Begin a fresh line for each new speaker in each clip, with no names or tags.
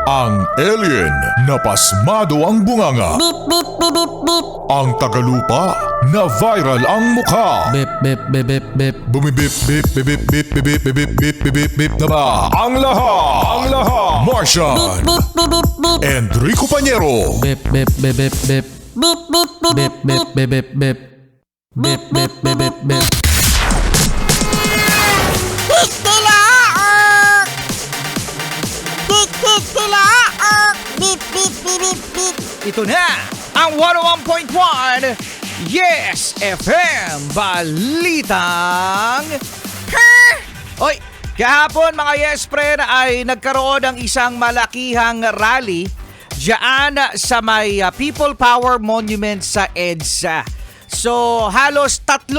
Ang alien na pasmado ang bunganga.
Beep, beep, beep, beep, beep.
Ang tagalupa na viral ang mukha.
Bip, bip, bip, bip, bip.
Bumibip, bip, bip, bip, bip, bip, bip, bip, bip, bip, bip na ba? Ang lahat, Martian,
Beep, beep, beep, beep.
Enrico Pañero,
Bip, bip, bip, bip, bip.
Beep, beep, beep,
Bip,
beep,
bip, bip, bip, bip. Bip, bip, bip, bip, bip.
Tilaok! Tik, tik, tilaok! Beep, beep, beep, beep, beep.
Ito na ang 101.1 Yes FM Balitang Oy, kahapon mga Yes Friend ay nagkaroon ng isang malakihang rally diyan sa may People Power Monument sa EDSA. So halos 3,000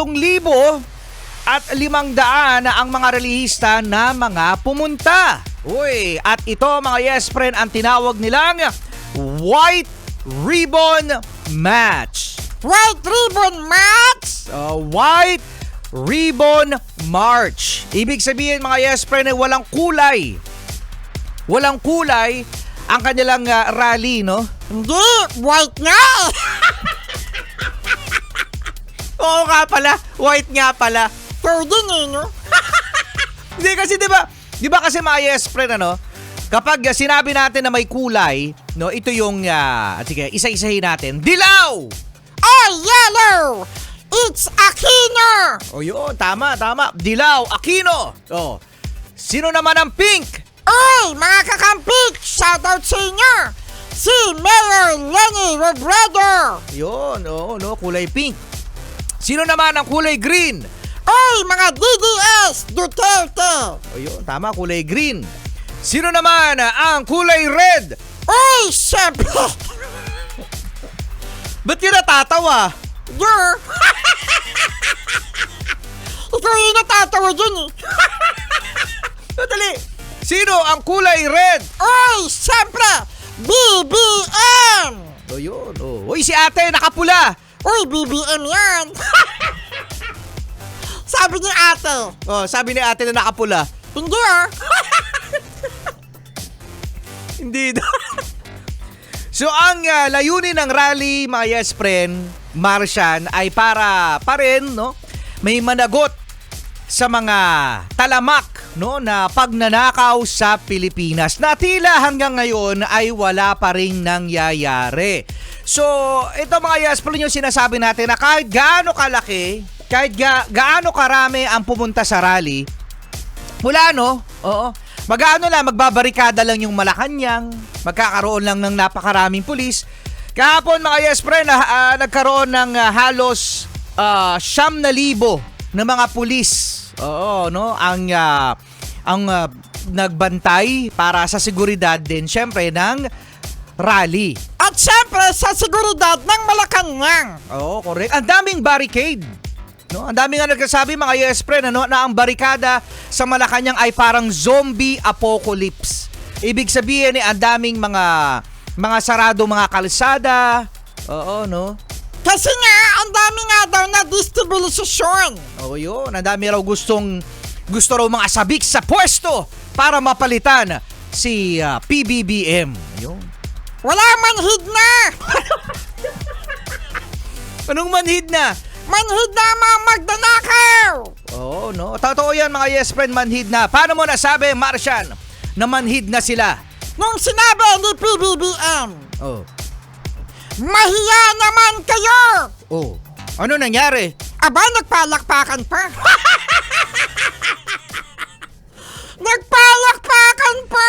at 500 ang mga relihista na mga pumunta. Uy, at ito mga Yes Friend ang tinawag nilang White Ribbon Match.
White ribbon match?
White Ribbon March. Ibig sabihin mga Yes Friend ay walang kulay. Walang kulay ang kanilang rally, no?
Hindi, white nga eh.
Oo nga pala, white nga pala.
Ikaw din eh, no?
Hindi kasi 'di ba kasi mga Yes Friend ano, kapag sinabi natin na may kulay, no, ito yung sige, isa-isahin natin. Dilaw.
Oh, yellow! It's Aquino!
O yun, tama. Dilaw, Aquino. Oh. Sino naman ang pink?
Oy, mga kakampik! Shoutout sa inyo! Si Mayor Lenny Robredo!
Yun, no, kulay pink. Sino naman ang kulay green?
Oy, mga DDS Duterte!
O yun, tama, kulay green. Sino naman ang kulay red?
Oy, syempre!
Ba't ka natatawa?
Dur! Ikaw yung natatawa dyan eh.
Madali. Sino ang kulay red?
Oy, syempre! BBM!
O yun, Uy, si ate, nakapula.
Uy, BBM yan! Sabi ni ate.
Oh, sabi ni ate na nakapula.
Hindi ah.
Hindi daw. So ang layunin ng rally, mga Yes Friend, Martian, ay para pa rin, no, may managot sa mga talamak, no, na pagnanakaw sa Pilipinas na tila hanggang ngayon ay wala pa rin nangyayari. So ito mga Yes Friend yung sinasabi natin na kahit gaano kalaki, kahit gaano karami ang pumunta sa rally, wala, no? Oo. Magbabarikada lang yung Malacanang, magkakaroon lang ng napakaraming pulis. Kahapon mga Yes Friend, nagkaroon ng halos 9,000 na mga pulis. Oo, no? Ang nagbantay para sa seguridad din, syempre, ng rally.
At syempre sa seguridad ng Malacanang.
Oo, correct. Ang daming barricade. No, ang dami nga nagsasabi mga Yes Friend, ano, na ang barikada sa Malacanang ay parang zombie apocalypse. Ibig sabihin ang daming mga sarado mga kalsada. Oo, no.
Kasi nga, ang dami nga daw na destabilisasyon.
Oo, yun. Ang dami raw gusto raw mga sabik sa pwesto para mapalitan si PBBM. Ayun.
Wala manhid na.
Anong manhid na?
Manhid na mga magdanakaw.
Oo, no. Totoo yan mga Yes Friend, manhid na. Paano mo nasabi, Martian, na manhid na sila?
Nung sinabi ni PBBM,
Oh.
mahiya naman kayo.
Oh. Ano nangyari?
Aba, nagpalakpakan pa. Nagpalakpakan pa.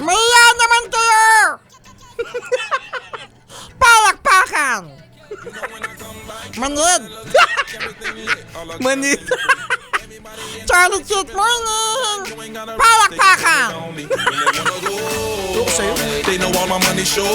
Mahiya naman kayo. Palakpakan. Manid.
Manhid.
Charlie Chit Morning. Palakpakan.
They know all my money sure.